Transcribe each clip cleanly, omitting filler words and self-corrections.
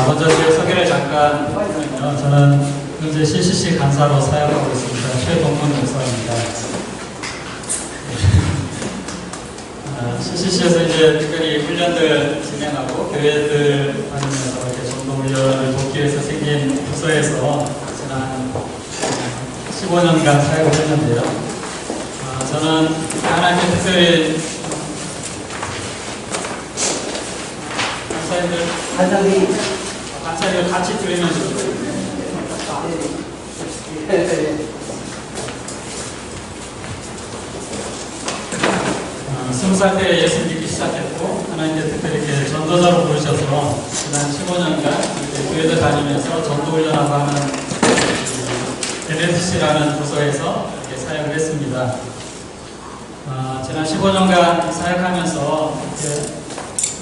먼저 제 소개를 잠깐 하면요. 저는 현재 CCC 간사로 사역하고 있습니다. 최동문 목사입니다. CCC에서 이제 특별히 훈련들 진행하고 교회들 다니면서 이렇게 전도 훈련을 돕기 위해서 생긴 부서에서 지난 15년간 사역을 했는데요. 저는 하나님께 특별히 간사님들 같이 들으면서 20살 때 예수 믿기 시작했고 하나님께 특별히 이렇게 전도자로 부르셔서 지난 15년간 교회들 다니면서 전도 훈련하고 하는 NFC라는 부서에서 이렇게 사역을 했습니다. 지난 15년간 사역하면서 이렇게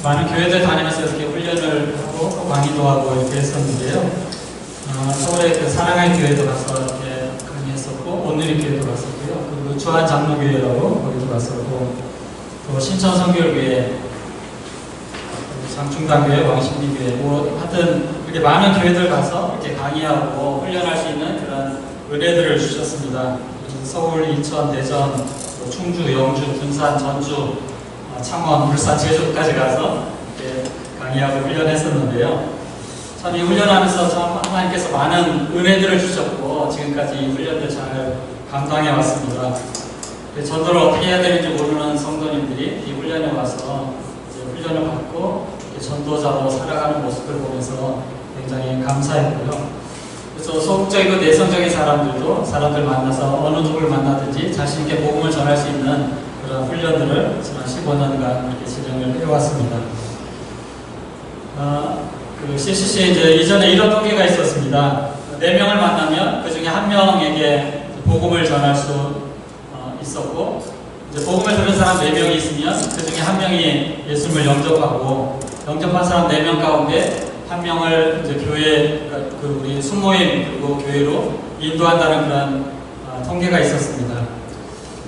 많은 교회들 다니면서 이렇게 훈련을 하고 강의도 하고 이렇게 했었는데요. 서울의 그 사랑의 교회도 가서 이렇게 강의했었고 온누리 교회도 갔었고요. 그리고 주한 장로교회라고 거기도 갔었고 또 신천 성결교회, 장충당교회, 왕십리교회 뭐 하여튼 이렇게 많은 교회들 가서 이렇게 강의하고 훈련할 수 있는 그런 은혜들을 주셨습니다. 서울, 인천, 대전, 충주, 영주, 군산, 전주, 창원, 울산, 제주까지 가서 이렇게 강의하고 훈련했었는데요. 참 이 훈련하면서 참 하나님께서 많은 은혜들을 주셨고 지금까지 이 훈련들 잘 감당해 왔습니다. 전도를 어떻게 해야 되는지 모르는 성도님들이 이 훈련에 와서 이제 훈련을 받고 전도자로 살아가는 모습을 보면서 굉장히 감사했고요. 그래서 소극적이고 내성적인 사람들 만나서 어느 누구를 만나든지 자신있게 복음을 전할 수 있는 그런 훈련들을 지난 15년간 이렇게 진행을 해왔습니다. 그 CCC에 이제 이전에 이런 통계가 있었습니다. 4명을 만나면 그 중에 1명에게 복음을 전할 수 있었고, 이제 복음을 들은 사람 4명이 있으면 그 중에 1명이 예수님을 영접하고, 영접한 사람 4명 가운데 1명을 이제 교회, 그 우리 순모임 그리고 교회로 인도한다는 그런 통계가 있었습니다.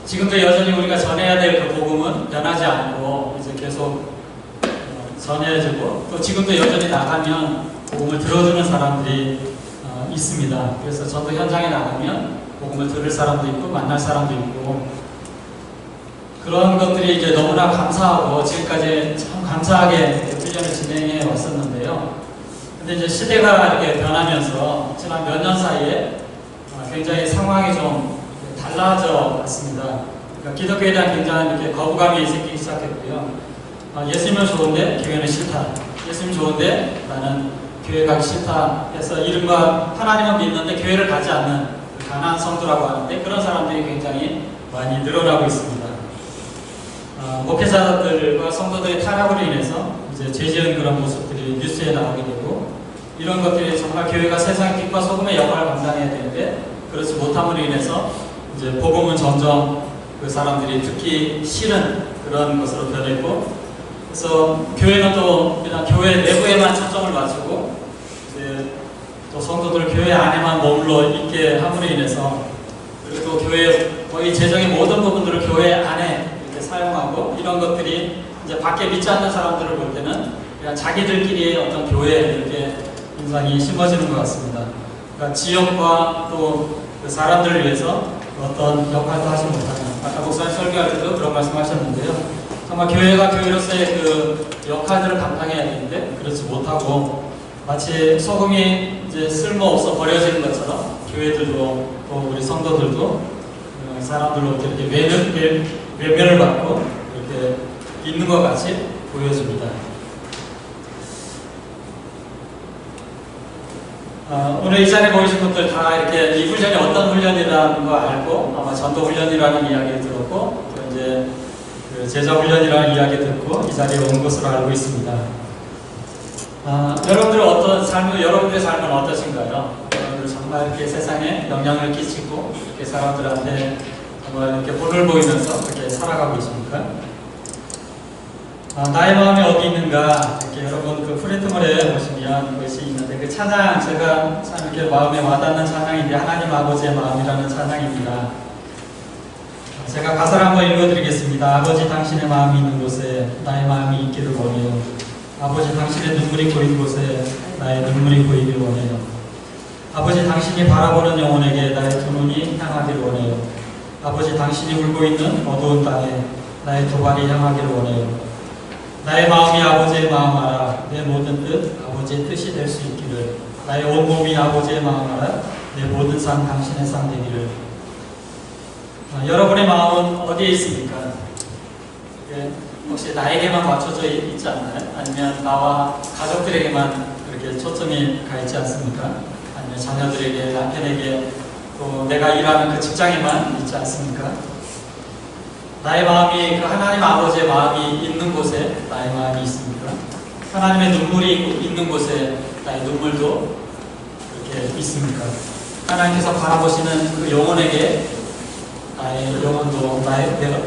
지금도 여전히 우리가 전해야 될 그 복음은 변하지 않고 이제 계속 전해지고 또 지금도 여전히 나가면 복음을 들어주는 사람들이 있습니다. 그래서 전도 현장에 나가면 복음을 들을 사람도 있고 만날 사람도 있고 그런 것들이 이제 너무나 감사하고 지금까지 참 감사하게 훈련을 진행해 왔었는데요. 근데 이제 시대가 이렇게 변하면서 지난 몇 년 사이에 굉장히 상황이 좀 달라져 왔습니다. 그러니까 기독교에 대한 굉장히 이렇게 거부감이 생기기 시작했고요. 예수님은 좋은데 교회는 싫다. 예수님 좋은데 나는 교회 가기 싫다 해서 이른바 하나님은 믿는데 교회를 가지 않는 가난한 성도라고 하는데 그런 사람들이 굉장히 많이 늘어나고 있습니다. 목회자들과 성도들의 타락으로 인해서 이제 죄지은 그런 모습들이 뉴스에 나오게 되고 이런 것들이 정말 교회가 세상의 빛과 소금의 역할을 감당해야 되는데 그렇지 못함으로 인해서 이제 복음은 점점 그 사람들이 듣기 싫은 그런 것으로 변했고 그래서 교회는 또 그냥 교회 내부에만 초점을 맞추고 이제 또 성도들 교회 안에만 머물러 있게 함으로 인해서 그리고 또 교회 거의 재정의 모든 부분들을 교회 안에 이렇게 사용하고 이런 것들이 이제 밖에 믿지 않는 사람들을 볼 때는 그냥 자기들끼리의 어떤 교회 이렇게 인상이 심어지는 것 같습니다. 그러니까 지역과 또 그 사람들을 위해서 어떤 역할도 하지 못하는 아까 목사님 설교할 때도 그런 말씀하셨는데요. 정말 교회가 교회로서의 그 역할들을 감당해야 되는데 그렇지 못하고 마치 소금이 이제 쓸모없어 버려지는 것처럼 교회들도 또 우리 성도들도 사람들로 이렇게 외면을 받고 이렇게 있는 것 같이 보여집니다. 오늘 이 자리에 모이신 분들 다 이렇게 이 훈련이 어떤 훈련이라는 거 알고 아마 전도 훈련이라는 이야기를 들었고 또 이제 그 제자 훈련이라는 이야기 듣고 이 자리에 온 것으로 알고 있습니다. 여러분들의 삶은 어떠신가요? 여러분들 정말 이렇게 세상에 영향을 끼치고 이렇게 사람들한테 정말 이렇게 본을 보이면서 이렇게 살아가고 있습니까? 나의 마음이 어디 있는가? 이렇게 여러분 그 프레트몰에 보시면 것이 있는데 그 찬양 제가 참 이렇게 마음에 와닿는 찬양인데 하나님 아버지의 마음이라는 찬양입니다. 제가 가사를 한번 읽어드리겠습니다. 아버지 당신의 마음이 있는 곳에 나의 마음이 있기를 원해요. 아버지 당신의 눈물이 고인 곳에 나의 눈물이 고이길 원해요. 아버지 당신이 바라보는 영혼에게 나의 두 눈이 향하기를 원해요. 아버지 당신이 울고 있는 어두운 땅에 나의 두 발이 향하기를 원해요. 나의 마음이 아버지의 마음 알아 내 모든 뜻 아버지의 뜻이 될 수 있기를. 나의 온몸이 아버지의 마음 알아 내 모든 상 당신의 상 되기를. 여러분의 마음은 어디에 있습니까? 혹시 나에게만 맞춰져 있지 않나요? 아니면 나와 가족들에게만 그렇게 초점이 가 있지 않습니까? 아니면 자녀들에게, 남편에게, 또 내가 일하는 그 직장에만 있지 않습니까? 나의 마음이 그 하나님 아버지의 마음이 있는 곳에 나의 마음이 있습니까? 하나님의 눈물이 있는 곳에 나의 눈물도 그렇게 있습니까? 하나님께서 바라보시는 그 영혼에게 나의 영혼도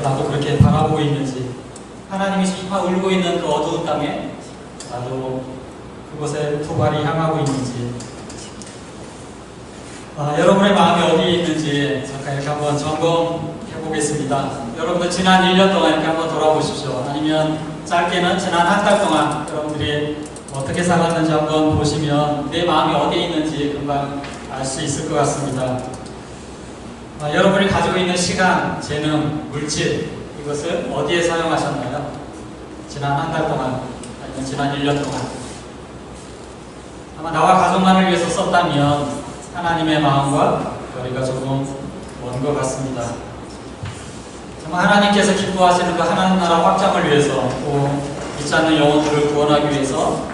나도 그렇게 바라보고 있는지, 하나님이 정말 울고 있는 그 어두운 땅에 나도 그곳에 두 발이 향하고 있는지, 여러분의 마음이 어디에 있는지 잠깐 이렇게 한번 점검해 보겠습니다. 여러분들 지난 1년 동안 이렇게 한번 돌아보십시오. 아니면 짧게는 지난 한 달 동안 여러분들이 어떻게 살았는지 한번 보시면 내 마음이 어디에 있는지 금방 알 수 있을 것 같습니다. 여러분이 가지고 있는 시간, 재능, 물질, 이것을 어디에 사용하셨나요? 지난 한 달 동안, 아니면 지난 1년 동안. 아마 나와 가족만을 위해서 썼다면 하나님의 마음과 거리가 조금 먼 것 같습니다. 정말 하나님께서 기뻐하시는 그 하나님 나라 확장을 위해서, 또 믿지 않는 영혼들을 구원하기 위해서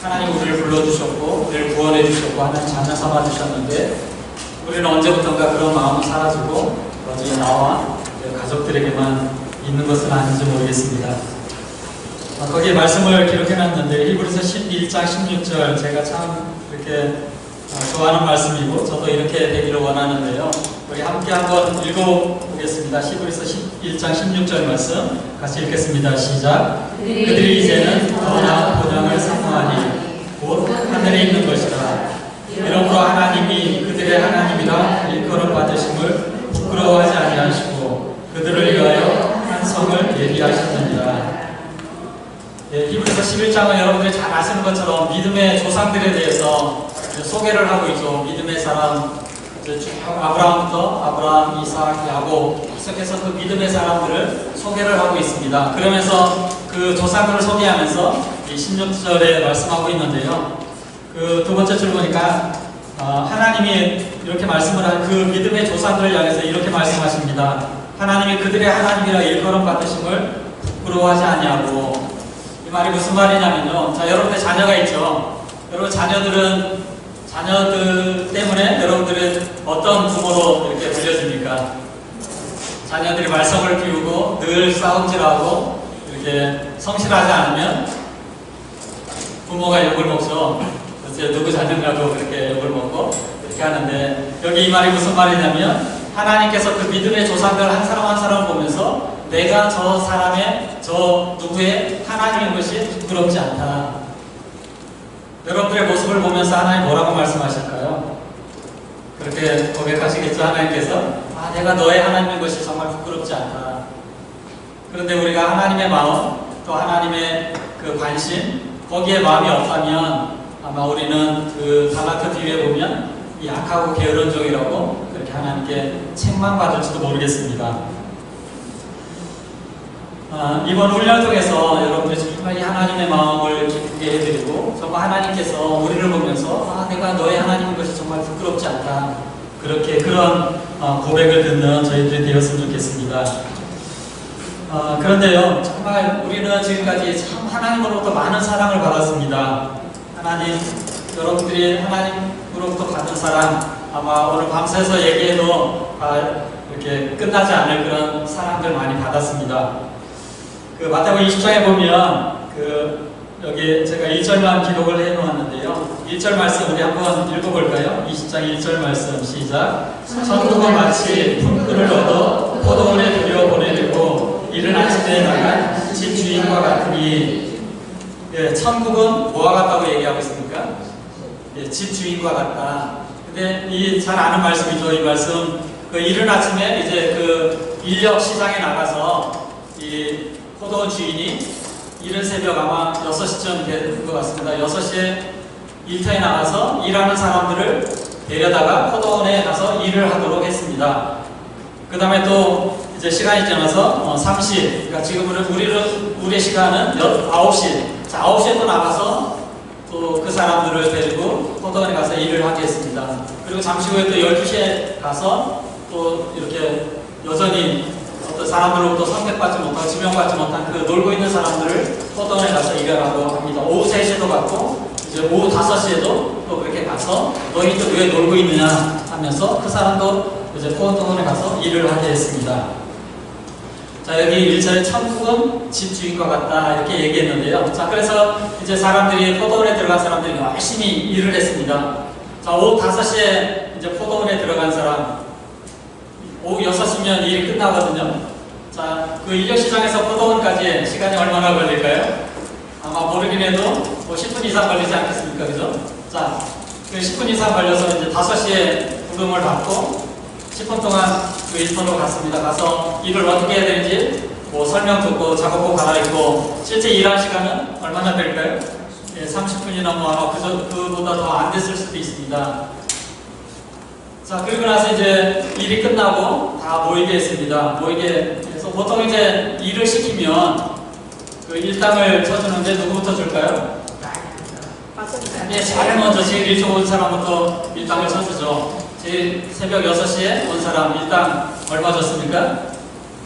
하나님 우리를 불러주셨고 우리를 구원해 주셨고 하나님 자녀 삼아 주셨는데, 우리는 언제부턴가 그런 마음이 사라지고 오직 나와 가족들에게만 있는 것은 아닌지 모르겠습니다. 거기에 말씀을 기록해놨는데 히브리서 11장 16절, 제가 참 이렇게 좋아하는 말씀이고 저도 이렇게 되기를 원하는데요. 우리 함께 한번 읽어보겠습니다. 히브리서 11장 16절 말씀 같이 읽겠습니다. 시작. 그들이 이제는 더 나은 본향을 사모하니 곧 하늘에 있는 것이라. 이러므로 하나님이 그들의 하나님이라 일컬음 받으심을 부끄러워하지 아니하시고 그들을 위하여 한 성을 예비하셨느니라. 히브리서 11장은 여러분들이 잘 아시는 것처럼 믿음의 조상들에 대해서 소개를 하고 있죠. 믿음의 사람, 아브라함부터 아브라함, 이삭, 야곱 계속해서 그 믿음의 사람들을 소개를 하고 있습니다. 그러면서 그 조상들을 소개하면서 이 16절에 말씀하고 있는데요. 그 두 번째 줄 보니까 하나님이 이렇게 말씀을 한 그 믿음의 조상들을 향해서 이렇게 말씀하십니다. 하나님이 그들의 하나님이라 일컬음 받으심을 부끄러워하지 아니하고. 이 말이 무슨 말이냐면요. 자, 여러분들 자녀가 있죠. 여러분 자녀들 때문에 여러분들은 어떤 부모로 이렇게 불려집니까? 자녀들이 말썽을 피우고 늘 싸움질하고 이렇게 성실하지 않으면 부모가 욕을 먹죠. 누구 자녀라도 그렇게 욕을 먹고 이렇게 하는데, 여기 이 말이 무슨 말이냐면 하나님께서 그 믿음의 조상들 한 사람 한 사람을 보면서 내가 저 사람의 저 누구의 하나님인 것이 부끄럽지 않다. 여러분들의 모습을 보면서 하나님 뭐라고 말씀하실까요? 그렇게 고백하시겠죠. 하나님께서 내가 너의 하나님인 것이 정말 부끄럽지 않다. 그런데 우리가 하나님의 마음, 또 하나님의 그 관심, 거기에 마음이 없다면 아마 우리는 그 달란트 뒤에 보면 약하고 게으른 종이라고 그렇게 하나님께 책망받을지도 모르겠습니다. 이번 훈련을 통해서 여러분들이 정말 이 하나님의 마음을 기쁘게 해드리고, 정말 하나님께서 우리를 보면서 내가 너의 하나님인 것이 정말 부끄럽지 않다, 그렇게 그런 고백을 듣는 저희들이 되었으면 좋겠습니다. 그런데요, 정말 우리는 지금까지 참 하나님으로부터 많은 사랑을 받았습니다. 하나님, 여러분들이 하나님으로부터 받은 사랑, 아마 오늘 밤새서 얘기해도 이렇게 끝나지 않을 그런 사랑들 많이 받았습니다. 그 마태복음 20장에 보면 여기 제가 1절만 기록을 해 놓았는데요. 1절 말씀 우리 한번 읽어볼까요? 20장 1절 말씀 시작. 천국은 마치 품꾼을 얻어 포도원에 들여보내려고 이른 아침에 나간 집 주인과 같으니. 천국은 뭐와 같다고 얘기하고 있습니까? 집 주인과 같다. 근데 이 잘 아는 말씀이죠. 이 말씀. 그 이른 아침에 이제 그 인력 시장에 나가서 이 포도원 주인이 이른 새벽 아마 6시쯤 된 것 같습니다. 6시에 일터에 나가서 일하는 사람들을 데려다가 포도원에 가서 일을 하도록 했습니다. 그 다음에 또 이제 시간이 지나서 3시, 그러니까 지금 우리의 시간은 9시. 자, 9시에 또 나가서 또 그 사람들을 데리고 포도원에 가서 일을 하게 했습니다. 그리고 잠시 후에 또 12시에 가서 또 이렇게 여전히 어떤 사람들로부터 선택받지 못하고 지명받지 못한 그 놀고 있는 사람들을 포도원에 가서 일하라고 합니다. 오후 3시에도 갔고 이제 오후 5시에도 또 그렇게 가서 너희들 왜 놀고 있느냐 하면서 그 사람도 이제 포도원에 가서 일을 하게 했습니다. 자, 여기 1절에 천국은 집주인과 같다 이렇게 얘기했는데요. 자, 그래서 이제 사람들이 포도원에 들어간 사람들이 열심히 일을 했습니다. 자, 오후 5시에 이제 포도원에 들어간 사람, 오후 6시면 일이 끝나거든요. 자, 그 인력시장에서 포도원까지 시간이 얼마나 걸릴까요? 아마 모르긴 해도 뭐 10분 이상 걸리지 않겠습니까? 그죠? 자, 그 10분 이상 걸려서 이제 5시에 부름을 받고 10분 동안 그 일터로 갔습니다. 가서 일을 어떻게 해야 되는지 뭐 설명 듣고 작업복 갈아입고 실제 일할 시간은 얼마나 될까요? 예, 30분이나 뭐 아마 그보다 더 안 됐을 수도 있습니다. 자, 그리고 나서 이제 일이 끝나고 다 모이게 했습니다. 모이게 해서 보통 이제 일을 시키면 그 일당을 쳐주는데 누구부터 줄까요? 예, 제일 먼저 제일 일찍 온 사람부터 일당을 쳐주죠. 제일 새벽 6시에 온 사람 일당 얼마 줬습니까?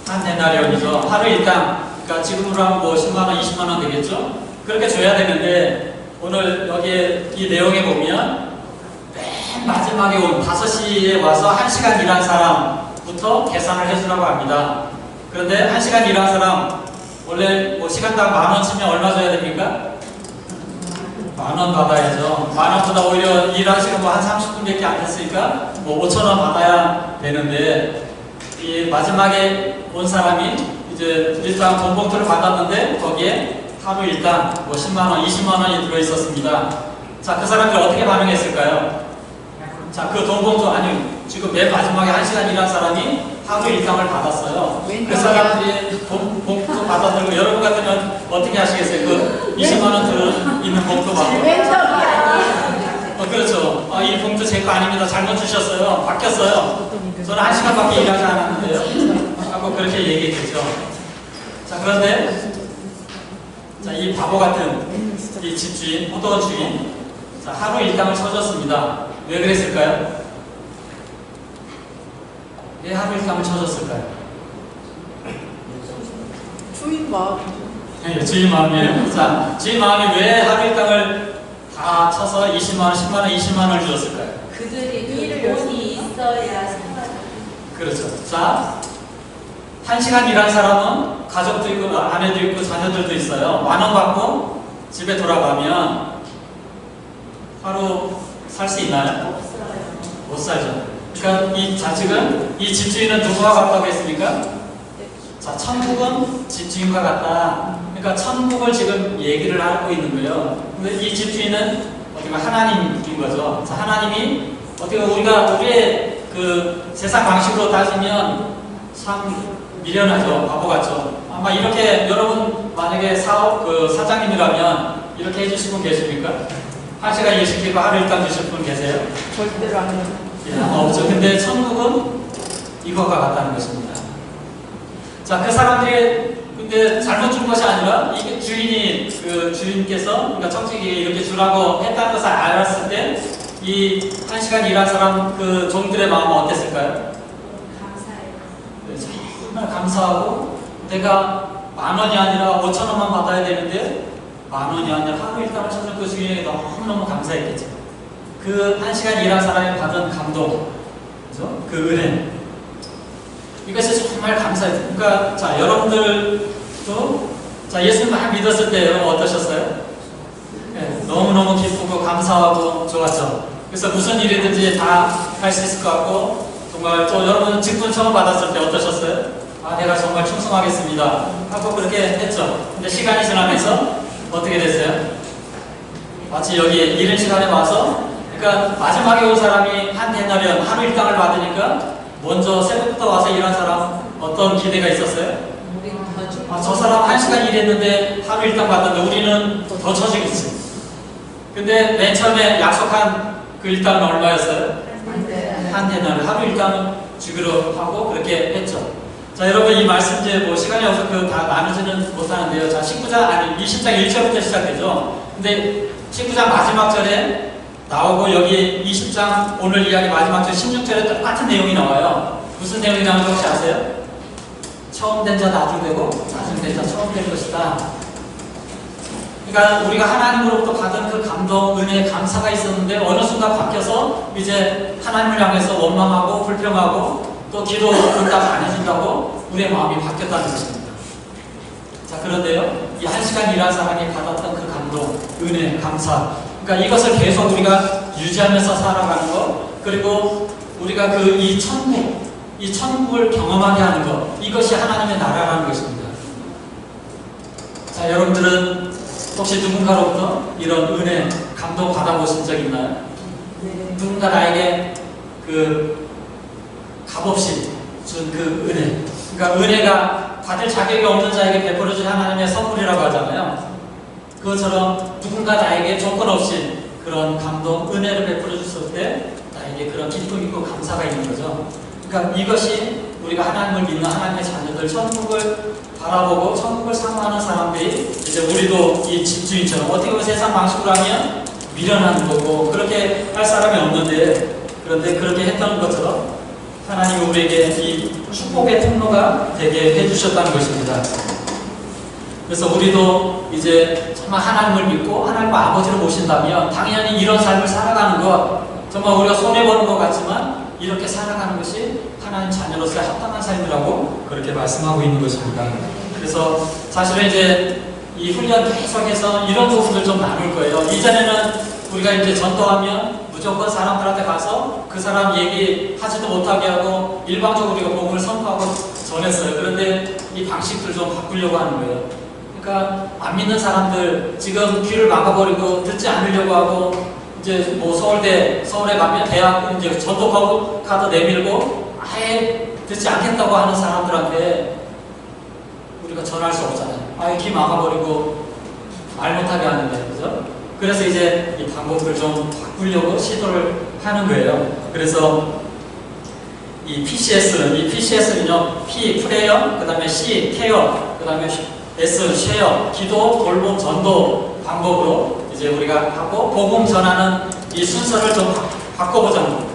한 데나리온이죠. 하루 일당. 그러니까 지금으로 하면 뭐 10만원, 20만원 되겠죠? 그렇게 줘야 되는데 오늘 여기 이 내용에 보면 맨 마지막에 온 5시에 와서 1시간 일한 사람부터 계산을 해주라고 합니다. 그런데 1시간 일한 사람 원래 뭐 시간당 10,000원 치면 얼마 줘야 됩니까? 10,000원 받아야죠. 10,000원보다 오히려 일한 시간 뭐 한 30분밖에 안 됐으니까 뭐 5,000원 받아야 되는데 이 마지막에 온 사람이 이제 일단 돈 봉투를 받았는데 거기에 하루 일당 뭐 10만원, 20만원이 들어있었습니다. 자, 그 사람들이 어떻게 반응했을까요? 자, 그 돈 봉투, 아니, 지금 맨 마지막에 1시간 일한 사람이 하루 일당을 받았어요. 그 사람들이 돈 봉투 받아들고 여러분 같으면 어떻게 하시겠어요? 그 20만원 들어있는 봉투 받고. 그렇죠. 이 봉투 제 거 아닙니다. 잘못 주셨어요. 바뀌었어요. 저는 1시간밖에 일하지 않았는데요. 하고 그렇게 얘기했죠. 자, 그런데 자, 이 바보 같은 이 집주인, 포도원 주인, 자, 하루 일당을 쳐줬습니다. 왜 그랬을까요? 왜 하루 일당을 쳐줬을까요? 주인 마음. 네, 주인 마음이에요. 자, 주인 마음이 왜 하루 일당을 다 쳐서 20만원, 10만원, 20만원을 주었을까요? 그들이 돈이 있어야 생활을. 그렇죠. 자, 1시간 일한 사람은 가족도 있고 아내도 있고 자녀들도 있어요. 10,000원 받고 집에 돌아가면 하루 살 수 있나요? 못 살죠. 그러니까 이 자식은, 이 집주인은 누구와 같다고 했습니까? 자, 천국은 집주인과 같다. 그러니까 천국을 지금 얘기를 하고 있는 거예요. 근데 이 집주인은 어떻게 보면 하나님인 거죠. 자, 하나님이 어떻게 우리의 그 세상 방식으로 따지면 참 미련하죠. 바보 같죠. 아마 이렇게 여러분 만약에 사장님이라면 이렇게 해주실 분 계십니까? 1시간 일 시키고 하루 일당 주실 분 계세요? 절대로 안 해요. 예, 없죠. 근데 천국은 이거가 같다는 것입니다. 자, 그 사람들이 근데 잘못 준 것이 아니라 이게 주인께서 그러니까 청직이 이렇게 주라고 했다는 것을 알았을 때 이 1시간 일한 사람 그 종들의 마음은 어땠을까요? 정말 감사하고 내가 10,000원이 아니라 5,000원만 받아야 되는데 10,000원이 아니라 하루 일당을 쳐준 그 주인에게 너무너무 감사했겠죠. 그 1시간 일한 사람이 받은 감동, 그죠? 그 은혜, 이것이 정말 감사해요. 그러니까 자, 여러분들도 자, 예수님 막 믿었을 때 여러분 어떠셨어요? 네, 너무너무 기쁘고 감사하고 좋았죠. 그래서 무슨 일이든지 다 할 수 있을 것 같고 정말 또 여러분 직분 처음 받았을 때 어떠셨어요? 아, 내가 정말 충성하겠습니다 하고 그렇게 했죠. 근데 시간이 지나면서 어떻게 됐어요? 마치 여기 이른 시간에 와서 그러니까 마지막에 온 사람이 한 데나리온 하루 일당을 받으니까 먼저 새벽부터 와서 일한 사람 어떤 기대가 있었어요? 우리는 더 저 사람 1시간 일했는데 하루 일당 받는데 우리는 더 처지겠지. 근데 맨 처음에 약속한 그 일당은 얼마였어요? 한 대나를 하루 일당 주기로 하고 그렇게 했죠. 자, 여러분 이 말씀 이제 뭐 시간이 없어서 다 나누지는 못하는데요. 자, 20장 1절부터 시작되죠. 근데 19장 마지막 절에 나오고 여기 20장 오늘 이야기 마지막 절 16절에 똑같은 내용이 나와요. 무슨 내용이 나오는지 혹시 아세요? 처음 된 자 나중 되고 나중 된 자 처음 될 것이다. 그러니까 우리가 하나님으로부터 받은 그 감동, 은혜, 감사가 있었는데 어느 순간 바뀌어서 이제 하나님을 향해서 원망하고 불평하고 또 기도 응답 안 해준다고 우리의 마음이 바뀌었다는 것입니다. 자, 그런데요, 이 1시간 일한 사람이 받았던 그 감동, 은혜, 감사, 그러니까 이것을 계속 우리가 유지하면서 살아가는 것, 그리고 우리가 이 천국을 경험하게 하는 것, 이것이 하나님의 나라라는 것입니다. 자, 여러분들은 혹시 누군가로부터 이런 은혜, 감동 받아보신 적 있나요? 네. 누군가 나에게 그 값없이 준 그 은혜, 그러니까 은혜가 받을 자격이 없는 자에게 베풀어준 하나님의 선물이라고 하잖아요. 그것처럼 누군가 나에게 조건 없이 그런 감동, 은혜를 베풀어 줬을 때 나에게 그런 기쁨 있고 감사가 있는 거죠. 그러니까 이것이 우리가 하나님을 믿는 하나님의 자녀들, 천국을 바라보고 천국을 사모하는 사람들이 이제 우리도 이 집주인처럼 어떻게 보면 세상 방식으로 하면 미련한 거고 그렇게 할 사람이 없는데, 그런데 그렇게 했던 것처럼 하나님이 우리에게 이 축복의 통로가 되게 해주셨다는 것입니다. 그래서 우리도 이제 정말 하나님을 믿고 하나님을 아버지로 모신다면 당연히 이런 삶을 살아가는 것, 정말 우리가 손해보는 것 같지만 이렇게 살아가는 것이 하나님 자녀로서의 합당한 삶이라고 그렇게 말씀하고 있는 것입니다. 그래서 사실은 이제 이 훈련 계속해서 이런 부분들 좀 나눌 거예요. 이전에는 우리가 이제 전도하면 무조건 사람들한테 가서 그 사람 얘기하지도 못하게 하고 일방적으로 우리가 복음을 선포하고 전했어요. 그런데 이 방식들 좀 바꾸려고 하는 거예요. 그러니까 안 믿는 사람들 지금 귀를 막아버리고 듣지 않으려고 하고, 이제 뭐 서울에 가면 대학 이제 전도 카드 내밀고 아예 듣지 않겠다고 하는 사람들한테 우리가 전할 수 없잖아요. 아예 귀 막아버리고 말 못하게 하는데, 그죠? 그래서 이제 이 방법을 좀 바꾸려고 시도를 하는 거예요. 그래서 이 PCS는요, P, 프레이어, 그 다음에 C, 케어, 그 다음에 S, 쉐어, 기도, 돌봄, 전도 방법으로 이제 우리가 하고, 복음 전하는 이 순서를 좀 바꿔보자는 거예요.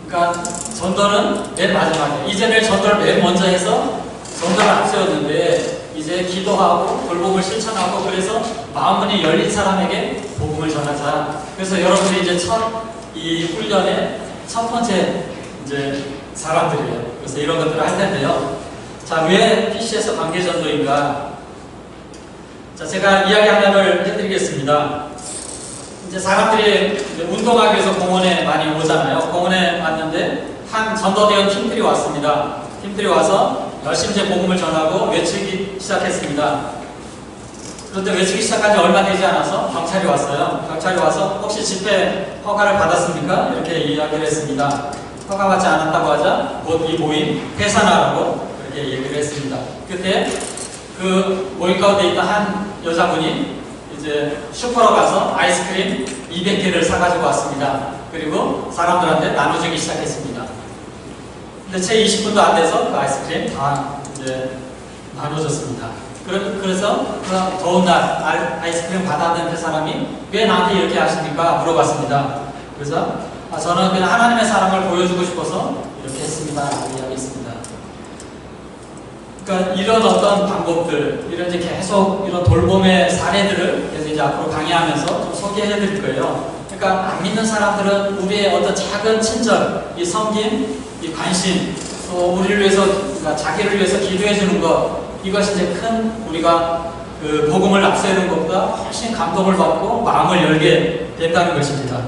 그러니까 전도는 맨 마지막에, 이전에 전도를 맨 먼저 해서 전도를 앞세웠는데 이제 기도하고 돌봄을 실천하고, 그래서 마음문이 열린 사람에게 복음을 전하자. 그래서 여러분들이 이제 이 훈련의 첫 번째 이제 사람들이에요. 그래서 이런 것들을 할 텐데요. 자, 왜 PC에서 관계전도인가? 자, 제가 이야기 하나를 해드리겠습니다. 이제 사람들이 이제 운동하기 위해서 공원에 많이 오잖아요. 공원에 왔는데 한 전도대원 팀들이 왔습니다. 팀들이 와서 열심히 이제 복음을 전하고 외치기 시작했습니다. 그런데 외치기 시작한 지 얼마 되지 않아서 경찰이 왔어요. 경찰이 와서 혹시 집회 허가를 받았습니까? 이렇게 이야기를 했습니다. 허가받지 않았다고 하자 곧 이 모임 해산하라고 그렇게 얘기를 했습니다. 그때 그 모임 가운데 있던 한 여자분이 이제 슈퍼로 가서 아이스크림 200개를 사가지고 왔습니다. 그리고 사람들한테 나눠주기 시작했습니다. 근데 채 20분도 안 돼서 그 아이스크림 다 이제 나눠줬습니다. 그래서 그 더운 날 아이스크림 받았던 그 사람이 왜 나한테 이렇게 하십니까? 물어봤습니다. 그래서 저는 그냥 하나님의 사랑을 보여주고 싶어서 이렇게 했습니다. 이야기했습니다. 그러니까 이런 어떤 방법들, 이런 이제 계속 이런 돌봄의 사례들을 계속 이제 앞으로 강의하면서 좀 소개해 드릴 거예요. 그러니까 안 믿는 사람들은 우리의 어떤 작은 친절, 이 섬김, 이 관심, 또 우리를 위해서, 그러니까 자기를 위해서 기도해 주는 것, 이것이 이제 큰 우리가 그 복음을 앞세우는 것보다 훨씬 감동을 받고 마음을 열게 된다는 것입니다.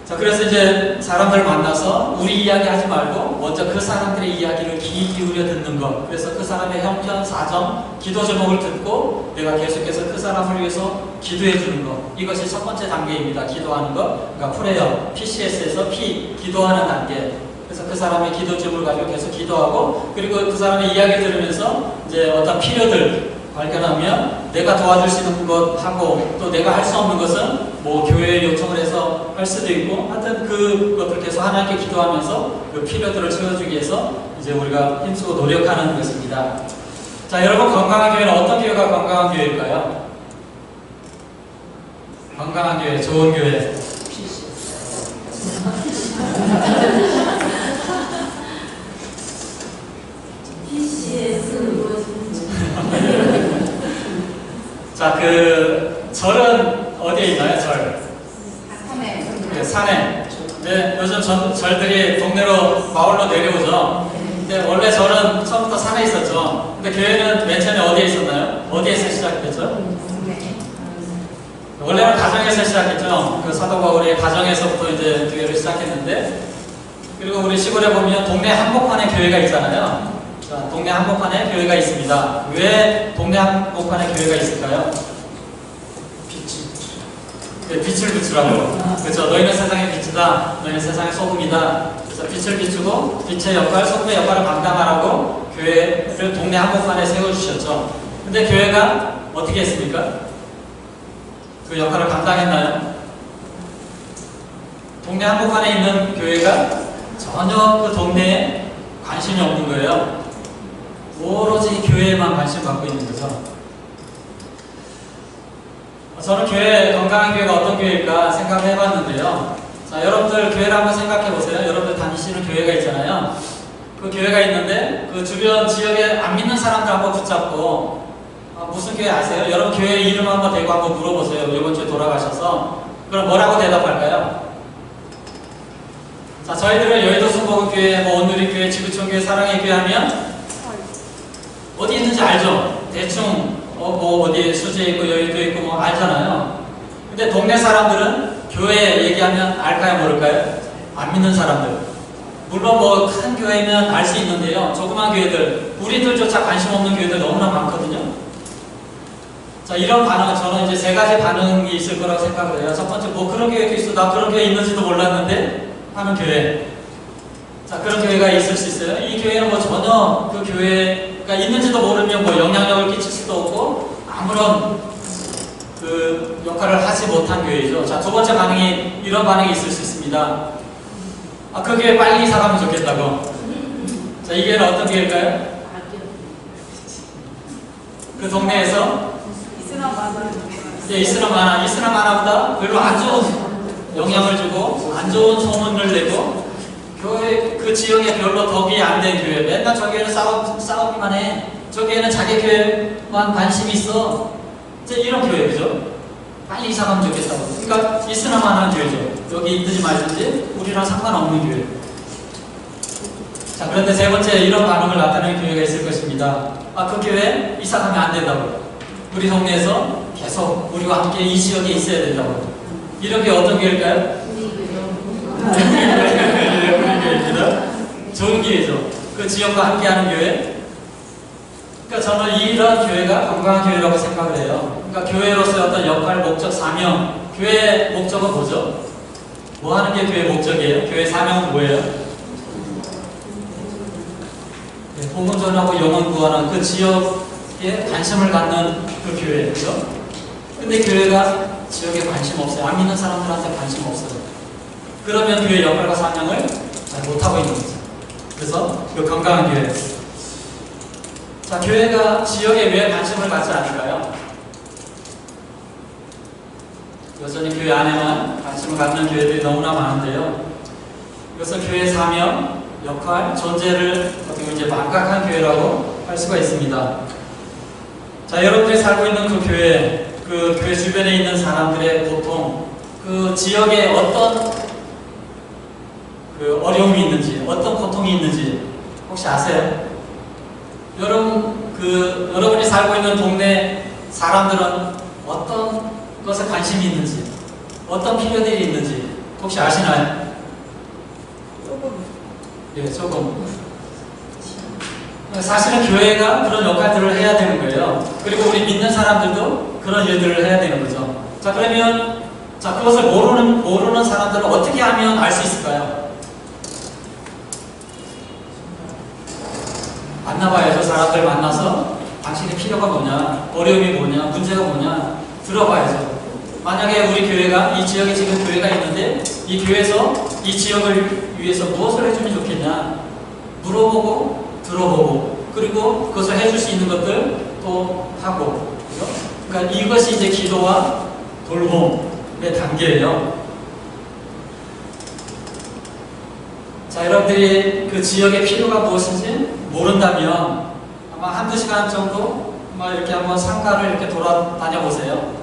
자, 그래서 이제 사람들 만나서 우리 이야기 하지 말고 먼저 그 사람들의 이야기를 귀 기울여 듣는 것, 그래서 그 사람의 형편, 사정, 기도 제목을 듣고 내가 계속해서 그 사람을 위해서 기도해 주는 것, 이것이 첫 번째 단계입니다. 기도하는 것. 그러니까 프레이어, PCS에서 P, 기도하는 단계. 그래서 그 사람의 기도 제목을 가지고 계속 기도하고, 그리고 그 사람의 이야기를 들으면서 이제 어떤 필요들 발견하면 내가 도와줄 수 있는 것 하고, 또 내가 할 수 없는 것은 뭐 교회에 요청을 해서 할 수도 있고, 하여튼 그것들 계속 하나님께 기도하면서 그 필요들을 채워주기 위해서 이제 우리가 힘쓰고 노력하는 것입니다. 자, 여러분, 건강한 교회는 어떤 교회가 건강한 교회일까요? 건강한 교회, 좋은 교회. 자, 그 절은 어디에 있나요? 절. 네, 산에. 네, 요즘 절들이 동네로 마을로 내려오죠. 근데 원래 절은 처음부터 산에 있었죠. 근데 교회는 맨 처음에 어디에 있었나요? 어디에서 시작됐죠? 원래는 가정에서 시작했죠. 그 사도 바울이 가정에서부터 이제 교회를 시작했는데, 그리고 우리 시골에 보면 동네 한복판에 교회가 있잖아요. 자, 동네 한복판에 교회가 있습니다. 왜 동네 한복판에 교회가 있을까요? 네, 빛을 비추라고. 그렇죠. 너희는 세상의 빛이다. 너희는 세상의 소금이다. 그래서 빛을 비추고 빛의 역할, 소금의 역할을 감당하라고 교회를 동네 한복판에 세워주셨죠. 근데 교회가 어떻게 했습니까? 그 역할을 감당했나요? 동네 한복판에 있는 교회가 전혀 그 동네에 관심이 없는 거예요. 오로지 교회에만 관심 갖고 있는 거죠. 저는 건강한 교회가 어떤 교회일까 생각을 해봤는데요. 자, 여러분들 교회를 한번 생각해 보세요. 여러분들 다니시는 교회가 있잖아요. 그 교회가 있는데 그 주변 지역에 안 믿는 사람들 한번 붙잡고 무슨 교회 아세요? 여러분 교회 이름 한번 대고 한번 물어보세요. 이번 주에 돌아가셔서. 그럼 뭐라고 대답할까요? 자, 저희들은 여의도 순복음교회, 뭐 온누리교회, 지구촌교회, 사랑의 교회 하면 어디 있는지 알죠? 대충 뭐 어디 수지에 있고 여의도에 있고 뭐 알잖아요. 근데 동네 사람들은 교회 얘기하면 알까요, 모를까요? 안 믿는 사람들. 물론 뭐 큰 교회면 알 수 있는데요. 조그만 교회들, 우리들조차 관심 없는 교회들 너무나 많거든요. 자, 이런 반응, 저는 이제 세 가지 반응이 있을 거라고 생각을 해요. 첫 번째, 뭐 그런 교회도 있어. 나 그런 교회 있는지도 몰랐는데 하는 교회. 자, 그런 교회가 있을 수 있어요. 이 교회는 뭐 전혀 그 교회가 있는지도 모르면 뭐 영향력을 끼칠 수도 없고 아무런 그 역할을 하지 못한 교회죠. 자, 두 번째 반응이 이런 반응이 있을 수 있습니다. 그 교회 빨리 이사 가면 좋겠다고. 자, 이 교회는 어떤 교회일까요? 그 동네에서 이스람 만화보다 별로 안 좋은 영향을 주고 안 좋은 소문을 내고 교회 그 지역에 별로 덕이 안 된 교회. 맨날 저 교회는 싸우기만 해. 저 교회는 자기 교회만 관심이 있어. 이제 이런 교회, 그죠? 빨리 이사 가면 좋겠다고. 그러니까 이스라만 하는 교회죠. 여기 있든지 말든지 우리랑 상관없는 교회. 자, 그런데 세 번째 이런 반응을 나타내는 교회가 있을 것입니다. 그 교회 이사 가면 안 된다고. 우리 동네에서 계속 우리와 함께 이 지역에 있어야 된다고. 이런 게 어떤 교회일까요? 좋은 교회죠. 그 지역과 함께하는 교회. 그러니까 저는 이런 교회가 건강한 교회라고 생각을 해요. 그러니까 교회로서의 어떤 역할, 목적, 사명. 교회의 목적은 뭐죠? 뭐 하는 게 교회의 목적이에요? 교회 사명은 뭐예요? 네, 복음 전하고 영혼 구하는 그 지역에 관심을 갖는 그 교회죠. 근데 교회가 지역에 관심 없어요. 안 믿는 사람들한테 관심 없어요. 그러면 교회의 역할과 사명을 잘 못하고 있는 거죠. 그래서 그 건강한 교회. 자, 교회가 지역에 왜 관심을 갖지 않을까요? 여전히 교회 안에만 관심을 갖는 교회들이 너무나 많은데요. 이것은 교회의 사명, 역할, 존재를 어떻게 이제 망각한 교회라고 할 수가 있습니다. 자, 여러분들이 살고 있는 그 교회 주변에 있는 사람들의 고통, 그 지역에 어떤 그 어려움이 있는지, 어떤 고통이 있는지 혹시 아세요? 여러분이 살고 있는 동네 사람들은 어떤 것에 관심이 있는지, 어떤 필요들이 있는지 혹시 아시나요? 예, 조금. 사실은 교회가 그런 역할들을 해야 되는 거예요. 그리고 우리 믿는 사람들도 그런 일들을 해야 되는 거죠. 자, 그러면 그것을 모르는 사람들은 어떻게 하면 알 수 있을까요? 만나봐야죠. 사람들 만나서 당신의 필요가 뭐냐, 어려움이 뭐냐, 문제가 뭐냐 들어봐야죠. 만약에 우리 교회가 이 지역에 지금 교회가 있는데 이 교회에서 이 지역을 위해서 무엇을 해주면 좋겠냐 물어보고 들어보고 그리고 그것을 해줄 수 있는 것들 또 하고 그죠? 그러니까 이것이 이제 기도와 돌봄의 단계예요. 자, 여러분들이 그 지역의 필요가 무엇인지 모른다면 아마 한두 시간 정도 이렇게 한번 상가를 이렇게 돌아다녀 보세요.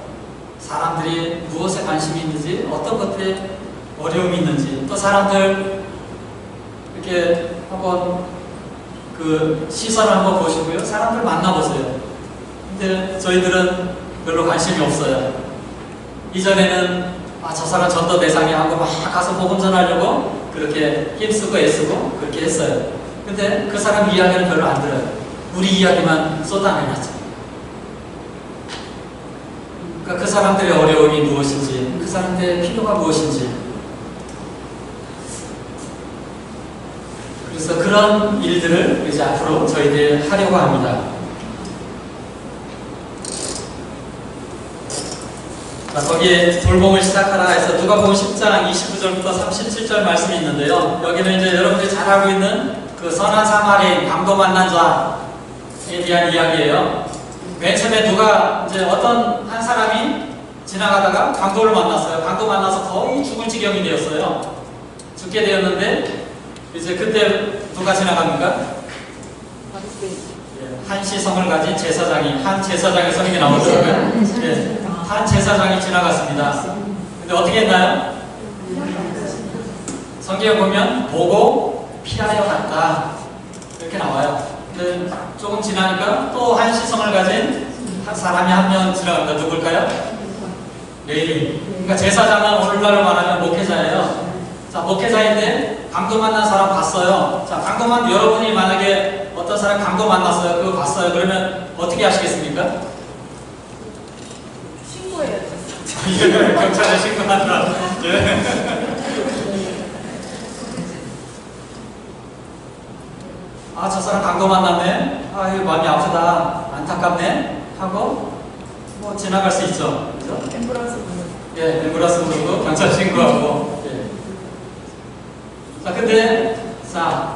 사람들이 무엇에 관심이 있는지, 어떤 것에 어려움이 있는지, 또 사람들 이렇게 한번 그 시선을 한번 보시고요. 사람들 만나보세요. 근데 저희들은 별로 관심이 없어요. 이전에는 저 사람 전도 대상이 하고 막 가서 복음 전하려고 그렇게 힘쓰고 애쓰고 그렇게 했어요. 근데 그 사람 이야기는 별로 안 들어요. 우리 이야기만 쏟아내놨죠. 그러니까 그 사람들의 어려움이 무엇인지, 그 사람들의 필요가 무엇인지. 그래서 그런 일들을 이제 앞으로 저희들이 하려고 합니다. 자, 거기에 돌봄을 시작하라 해서 누가복음 10장 29절부터 37절 말씀이 있는데요. 여기는 이제 여러분들이 잘 알고 있는 그 선한 사마리아인 강도 만난 자에 대한 이야기예요. 맨 처음에 누가 이제 어떤 한 사람이 지나가다가 강도를 만났어요. 강도 만나서 거의 죽을 지경이 되었어요. 죽게 되었는데 이제 그때 누가 지나갑니까? 한시성을 가진 제사장이, 한 제사장의 성경이 나오더라고요. 네, 한 제사장이 지나갔습니다. 근데 어떻게 했나요? 성경에 보면 보고 피하여 갔다 이렇게 나와요. 근데 조금 지나니까 또 한시성을 가진 한 사람이 한 명 지나간다. 누굴까요? 레위. 그러니까 제사장은 오늘날로 말하면 목회자예요. 자, 목회자인데 강도 만난 사람 봤어요. 자, 여러분이 만약에 어떤 사람 강도 만났어요. 그거 봤어요. 그러면 어떻게 하시겠습니까? 신고해야죠. 경찰에 신고한다. 예. 저 사람 강도 만났네. 이거 마음이 아프다. 안타깝네. 하고 뭐 지나갈 수 있죠. 그죠? 앰뷸런스 부르고. 예, 앰뷸런스 부르고 경찰 신고하고. 예. 자, 근데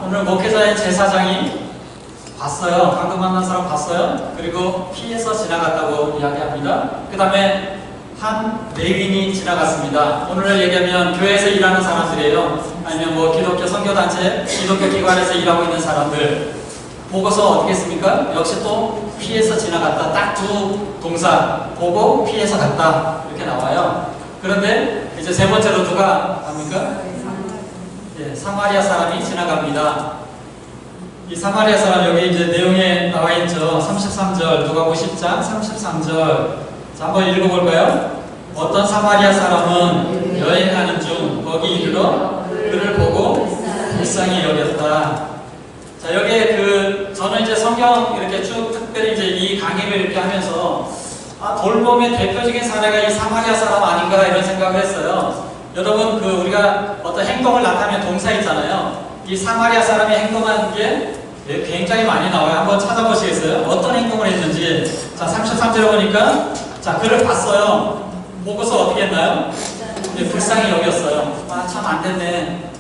오늘 목회자의 제사장이 봤어요. 강도 만난 사람 봤어요. 그리고 피해서 지나갔다고 이야기합니다. 그 다음에 한 레위인이 지나갔습니다. 오늘 얘기하면 교회에서 일하는 사람들이에요. 아니면 뭐 기독교 선교단체, 기독교 기관에서 일하고 있는 사람들 보고서 어떻게 했습니까? 역시 또 피해서 지나갔다. 딱 두 동사 보고 피해서 갔다 이렇게 나와요. 그런데 이제 세 번째로 누가 갑니까? 예, 사마리아 사람이 지나갑니다. 이 사마리아 사람 여기 이제 내용에 나와 있죠. 33절 누가복음 10장 33절. 자, 한번 읽어볼까요? 어떤 사마리아 사람은 여행하는 중 거기 이르러 그를 보고 불쌍히 여겼다. 자, 여기에 저는 이제 성경 이렇게 쭉 특별히 이제 이 강의를 이렇게 하면서 돌봄의 대표적인 사례가 이 사마리아 사람 아닌가 이런 생각을 했어요. 여러분 우리가 어떤 행동을 나타내는 동사 있잖아요. 이 사마리아 사람이 행동한 게 굉장히 많이 나와요. 한번 찾아보시겠어요? 어떤 행동을 했는지. 자, 33절에 보니까 그를 봤어요. 보고서 어떻게 했나요? 불쌍히 여겼어요. 참 안 됐네.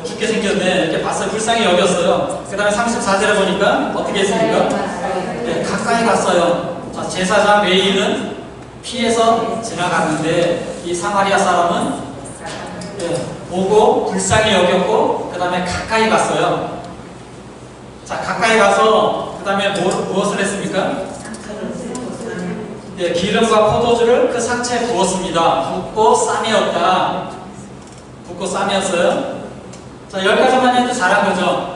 죽게 생겼네. 이렇게 봤어요. 불쌍히 여겼어요. 그 다음에 34절에 보니까 어떻게 했습니까? 가까이 갔어요. 자, 제사장 레위인은 피해서 지나갔는데 이 사마리아 사람은 보고 불쌍히 여겼고 그 다음에 가까이 갔어요. 자, 가까이 가서 그 다음에 무엇을 했습니까? 기름과 포도주를 그 상처에 부었습니다. 붓고 싸매었다. 붓고 싸매었어요. 자, 여기까지만 해도 잘한 거죠.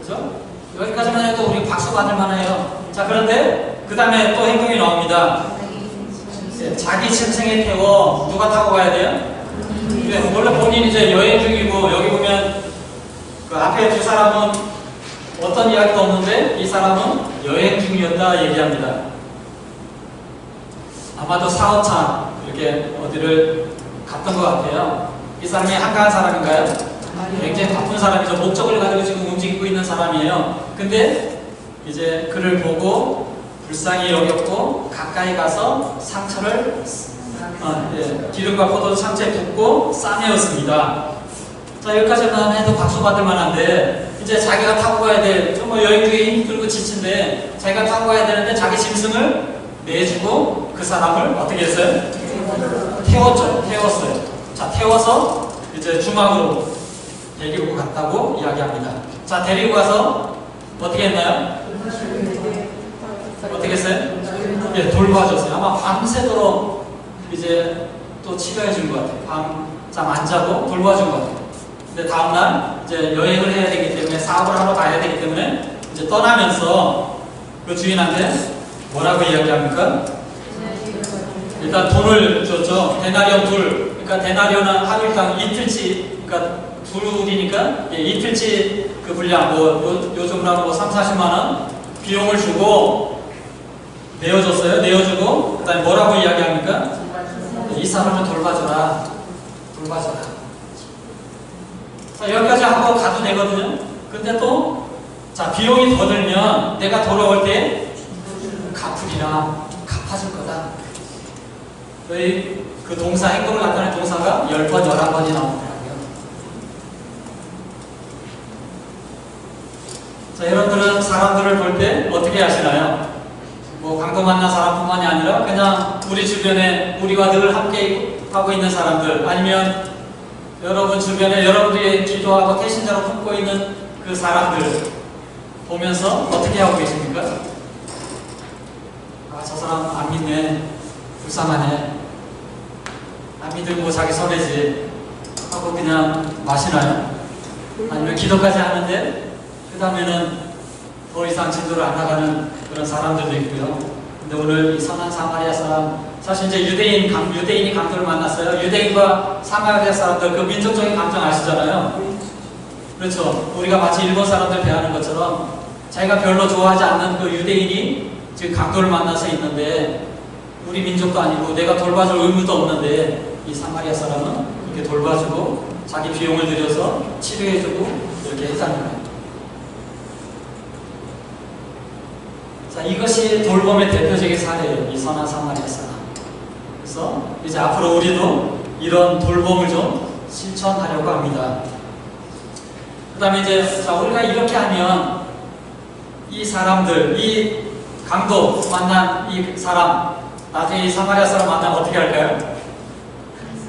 그죠? 여기까지만 해도 우리 박수 받을 만해요. 자, 그런데 그 다음에 또 행동이 나옵니다. 자기 짐승에 태워 누가 타고 가야 돼요? 원래 본인이 이제 여행 중이고 여기 보면 그 앞에 두 사람은 어떤 이야기도 없는데 이 사람은 여행 중이었다 얘기합니다. 아마도 사업차 이렇게 어디를 갔던 것 같아요. 이 사람이 한가한 사람인가요? 굉장히 바쁜 사람이죠. 목적을 가지고 지금 움직이고 있는 사람이에요. 근데 이제 그를 보고 불쌍히 여겼고 가까이 가서 상처를 기름과 포도주 상처에 붓고 싸매었습니다. 자, 여기까지만 해도 박수 받을 만한데 이제 자기가 타고 가야 돼. 정말 여행 중에 힘들고 지친데 자기가 타고 가야 되는데 자기 짐승을 내주고 그 사람을 어떻게 했어요? 태웠죠. 태웠어요. 자, 태워서 이제 주막으로 데리고 갔다고 이야기합니다. 자, 데리고 가서 어떻게 했나요? 어떻게 했어요? 예, 돌봐줬어요. 아마 밤새도록 이제 또 치료해 준 것 같아요. 밤잠 안 자고 돌봐준 것 같아요. 근데 다음날 이제 여행을 해야 되기 때문에 사업을 하러 가야 되기 때문에 이제 떠나면서 그 주인한테 뭐라고 이야기합니까? 일단 돈을 줬죠. 데나리온 둘. 그러니까 데나리온은 하루당 이틀치, 그러니까 둘이니까 이틀치 그 분량, 요즘으로 하면 3, 40만 원 비용을 주고 내어줬어요. 내어주고 그다음에 뭐라고 이야기합니까? 이 사람을 돌봐줘라. 돌봐줘라. 자, 여기까지 하고 가도 되거든요. 근데 또 자, 비용이 더 들면 내가 돌아올 때 갚으리라. 갚아줄 거다. 저희 그 동사, 행동을 나타내는 동사가 10번, 11번이 나오더라고요. 자, 여러분들은 사람들을 볼 때 어떻게 하시나요? 뭐 강도 만난 사람뿐만이 아니라 그냥 우리 주변에 우리와 늘 함께 하고 있는 사람들, 아니면 여러분 주변에 여러분들이 기도하고 태신자로 품고 있는 그 사람들 보면서 어떻게 하고 계십니까? 아, 저 사람 안 믿네, 불쌍하네, 안 믿고 자기 손해지 하고 그냥 마시나요? 아니면 기도까지 하는데 그 다음에는 더 이상 진도를 안 나가는 그런 사람들도 있고요. 근데 오늘 이 선한 사마리아 사람, 사실 이제 유대인이 강도를 만났어요. 유대인과 사마리아 사람들 그 민족적인 감정 아시잖아요. 그렇죠. 우리가 마치 일본 사람들 대하는 것처럼 자기가 별로 좋아하지 않는 그 유대인이 지금 강도를 만나서 있는데 우리 민족도 아니고 내가 돌봐줄 의무도 없는데 이 사마리아 사람은 이렇게 돌봐주고 자기 비용을 들여서 치료해주고 이렇게 했다는 거예요. 자, 이것이 돌봄의 대표적인 사례예요. 이 선한 사마리아 사람. 그래서 이제 앞으로 우리도 이런 돌봄을 좀 실천하려고 합니다. 그 다음에 이제 자, 우리가 이렇게 하면 이 사람들, 이 강도 만난 이 사람, 나중에 이 사마리아 사람 만나면 어떻게 할까요?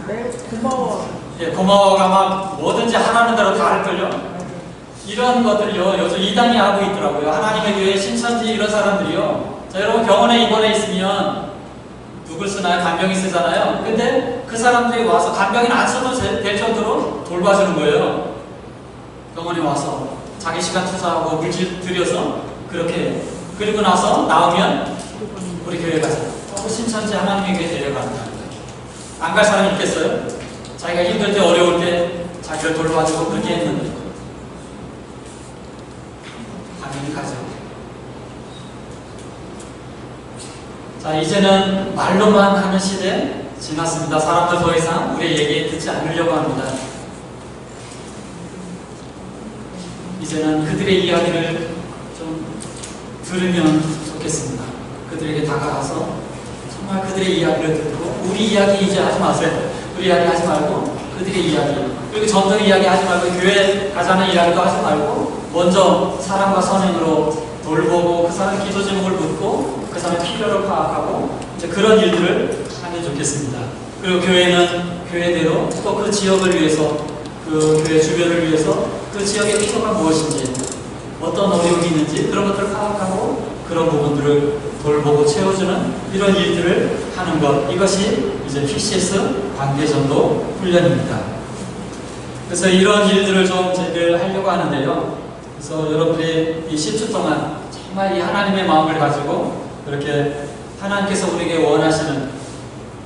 네, 고마워. 예, 고마워가 막 뭐든지 하라는 대로 다 할걸요? 이런 것들요, 요즘 이단이 하고 있더라고요. 하나님의 교회 신천지 이런 사람들이요. 자, 여러분 병원에 입원해 있으면 누굴 쓰나요? 간병인 쓰잖아요. 근데 그 사람들이 와서 간병인 안 써도 될 정도로 돌봐주는 거예요. 병원에 와서 자기 시간 투자하고 물질 들여서 그렇게 해요. 그리고 나서 나오면 우리 교회 가자. 신천지 하나님의 교회 데려간다. 안 갈 사람이 있겠어요? 자기가 힘들 때 어려울 때 자기를 돌봐주고 그렇게 했는데 당연히 가죠. 자, 이제는 말로만 하는 시대 지났습니다. 사람들 더 이상 우리의 얘기 듣지 않으려고 합니다. 이제는 그들의 이야기를 좀 들으면 좋겠습니다. 그들에게 다가가서 정말 그들의 이야기를 듣고 우리 이야기 이제 하지 마세요. 우리 이야기 하지 말고 그들의 이야기, 그리고 전도의 이야기 하지 말고 교회 가자는 이야기도 하지 말고 먼저 사람과 선행으로 돌보고 그 사람의 기도 제목을 묻고 그 사람의 필요를 파악하고 이제 그런 일들을 하면 좋겠습니다. 그리고 교회는 교회대로 또 그 지역을 위해서, 그 교회 주변을 위해서 그 지역의 필요가 무엇인지, 어떤 어려움이 있는지 그런 것들을 파악하고 그런 부분들을 돌보고 채워주는 이런 일들을 하는 것, 이것이 이제 PCS 관계전도 훈련입니다. 그래서 이런 일들을 좀 저희들 하려고 하는데요. 그래서 여러분들이 이 10주 동안 정말 이 하나님의 마음을 가지고 그렇게 하나님께서 우리에게 원하시는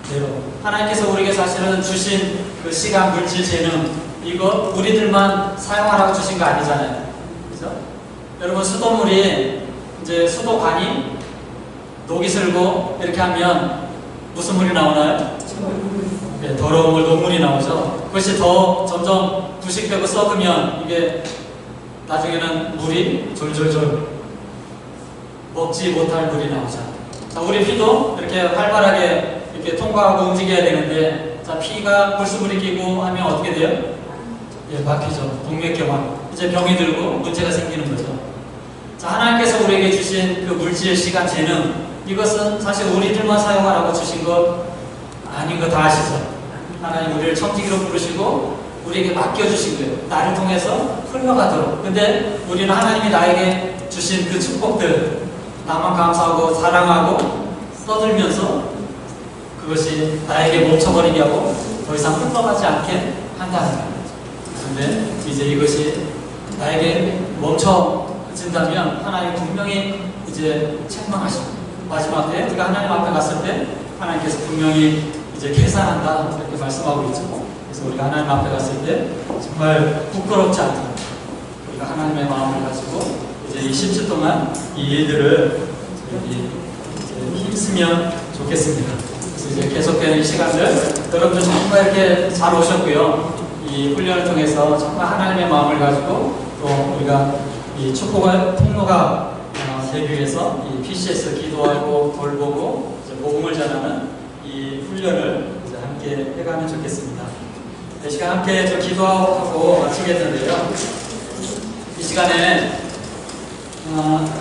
대로, 하나님께서 우리에게 사실은 주신 그 시간, 물질, 재능, 이거 우리들만 사용하라고 주신 거 아니잖아요. 그죠? 여러분, 수돗물이 이제 수도관이 녹이 슬고 이렇게 하면 무슨 물이 나오나요? 네, 더러운 물, 녹물이 나오죠. 그것이 더 점점 부식되고 썩으면 이게 나중에는 물이 졸졸졸 먹지 못할 물이 나오잖아. 자, 우리 피도 이렇게 활발하게 이렇게 통과하고 움직여야 되는데, 자, 피가 불순물이 끼고 하면 어떻게 돼요? 예, 막히죠. 동맥경화. 이제 병이 들고 문제가 생기는 거죠. 자, 하나님께서 우리에게 주신 그 물질, 시간, 재능, 이것은 사실 우리들만 사용하라고 주신 것 아닌 거 다 아시죠? 하나님 우리를 청지기로 부르시고 우리에게 맡겨주신 거예요. 나를 통해서 흘러가도록. 근데 우리는 하나님이 나에게 주신 그 축복들, 나만 감사하고 사랑하고 떠들면서 그것이 나에게 멈춰버리게 하고 더 이상 흘러가지 않게 한다는 거예요. 근데 이제 이것이 나에게 멈춰진다면 하나님 분명히 이제 책망하십니다. 마지막 때 우리가 하나님 앞에 갔을 때 하나님께서 분명히 이제 계산한다 이렇게 말씀하고 있죠. 그래서 우리가 하나님 앞에 갔을 때 정말 부끄럽지 않도록 우리가 하나님의 마음을 가지고 이제 이 10주 동안 이 일들을 이제 힘쓰면 좋겠습니다. 그래서 이제 계속되는 이 시간들 여러분들 정말 이렇게 잘 오셨고요. 이 훈련을 통해서 정말 하나님의 마음을 가지고 또 우리가 이 축복의 통로가 되기 위해서 이 PC에서 기도하고 돌보고 이제 복음을 전하는 이 훈련을 이제 함께 해가면 좋겠습니다. 이 시간 함께 좀 기도하고 마치겠는데요. 이 시간에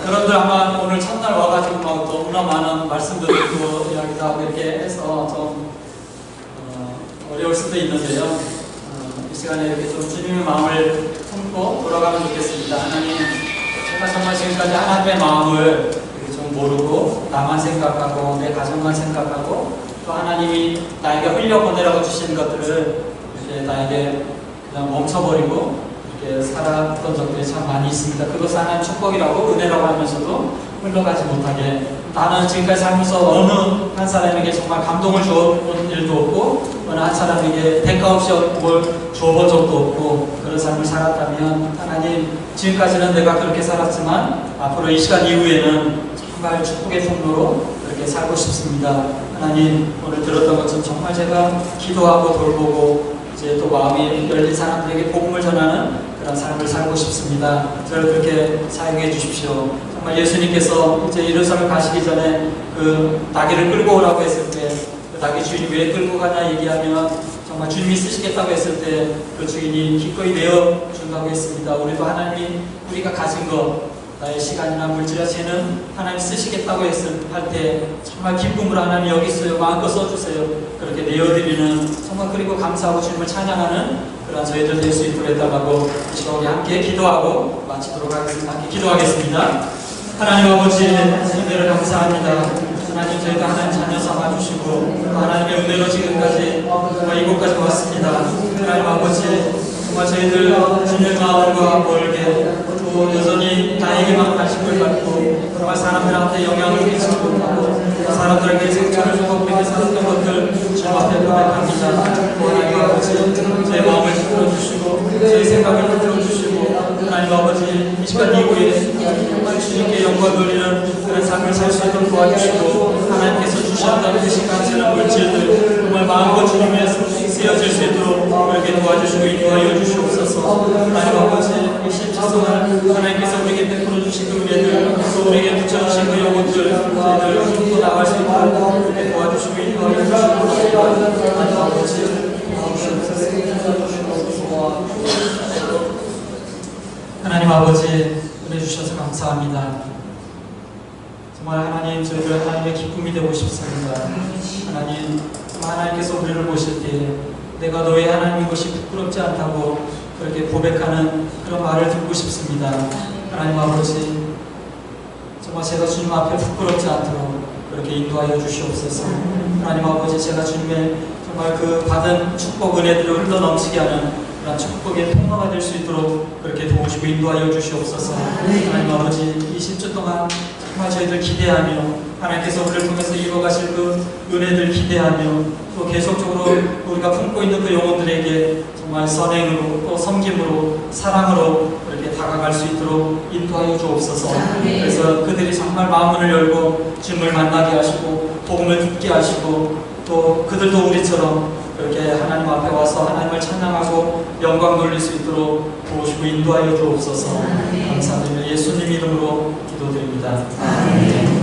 여러분들 아마 오늘 첫날 와가지고 막 너무나 많은 말씀도 듣고 이야기도 하고 이렇게 해서 좀 어려울 수도 있는데요. 이 시간에 이렇게 좀 주님의 마음을 품고 돌아가면 좋겠습니다. 하나님, 제가 정말 지금까지 하나님의 마음을 좀 모르고 나만 생각하고 내 가정만 생각하고 또 하나님이 나에게 흘려보내라고 주신 것들을 이제 나에게 그냥 멈춰버리고 이렇게 살았던 적들이 참 많이 있습니다. 그것은 하나님 축복이라고 은혜라고 하면서도 흘러가지 못하게 나는 지금까지 살면서 어느 한 사람에게 정말 감동을 주어본 일도 없고 어느 한 사람에게 대가 없이 뭘 주어본 적도 없고 그런 삶을 살았다면 하나님 지금까지는 내가 그렇게 살았지만 앞으로 이 시간 이후에는 정말 축복의 통로로 그렇게 살고 싶습니다. 하나님 오늘 들었던 것처럼 정말 제가 기도하고 돌보고 이제 또 마음이 열린 사람들에게 복음을 전하는 그런 삶을 살고 싶습니다. 저를 그렇게 사용해 주십시오. 정말 예수님께서 이제 예루살렘 가시기 전에 그 나귀를 끌고 오라고 했을 때 그 나귀 주인이 왜 끌고 가냐 얘기하면 정말 주님이 쓰시겠다고 했을 때 그 주인이 기꺼이 내어준다고 했습니다. 우리도 하나님이 우리가 가진 것 나의 시간이나 물질이나 재는 하나님 쓰시겠다고 할 때 정말 기쁨으로 하나님 여기 있어요. 마음껏 써주세요. 그렇게 내어드리는 정말 그리고 감사하고 주님을 찬양하는 그런 저희들 될 수 있도록 해달라고 이 시간 우리 함께 기도하고 마치도록 하겠습니다. 함께 기도하겠습니다. 하나님 아버지 은혜를 감사합니다. 하나님 저희가 하나님 자녀 삼아주시고 하나님의 은혜로 지금까지 정말 이곳까지 왔습니다. 하나님 아버지 정말 저희들 주님의 마음과 멀게 또 여전히 나에게만 관심을 갖고 정말 사람들한테 영향을 끼치지 못하고 사람들에게 상처를 주고 그렇게 살았던 것들 주님 앞에 고백합니다. 하나님 아버지 제 마음을 들어주시고 제 생각을 들어주시고 하나님 아버지 이 시간 이후에 정말 주님께 영광 돌리는 그런 삶을 살 수 있도록 도와주시고 하나님께서 주셨던 그 시간 쓰는 물질들 정말 마음과 주님 위해 쓰여질 수 있도록 그렇게 도와주시고 인도하여 주시옵소서. 하나님 아버지 이 10주 동안 하나님께서 우리에게 베풀어 주신 그 은혜들 또 우리에게 붙여주신 그 영혼들 저희들 또 나갈 수 있도록 그렇게 도와주시고 인도하여 주시옵소서. 하나님 아버지 하나님 아버지 은혜 주셔서 감사합니다. 정말 하나님 저희들 하나님의 기쁨이 되고 싶습니다. 하나님 하나님께서 우리를 보실 때 내가 너의 하나님인 것이 부끄럽지 않다고 그렇게 고백하는 그런 말을 듣고 싶습니다. 하나님 아버지 정말 제가 주님 앞에 부끄럽지 않도록 그렇게 인도하여 주시옵소서. 하나님 아버지 제가 주님의 정말 그 받은 축복 은혜들을 흘러넘치게 하는 그런 축복의 통로가 될 수 있도록 그렇게 도우시고 인도하여 주시옵소서. 하나님 아버지 20주 동안 정말 저희들 기대하며 하나님께서 우리를 통해서 이루어가실 그 은혜들 기대하며 또 계속적으로 우리가 품고 있는 그 영혼들에게 정말 선행으로 또 섬김으로 사랑으로 그렇게 다가갈 수 있도록 인도하여 주옵소서. 그래서 그들이 정말 마음을 열고 주님을 만나게 하시고 복음을 듣게 하시고 또 그들도 우리처럼 그렇게 하나님 앞에 와서 하나님을 찬양하고 영광 돌릴 수 있도록 도우시고 인도하여 주옵소서. 감사드리며 예수님 이름으로 기도드립니다. 아멘.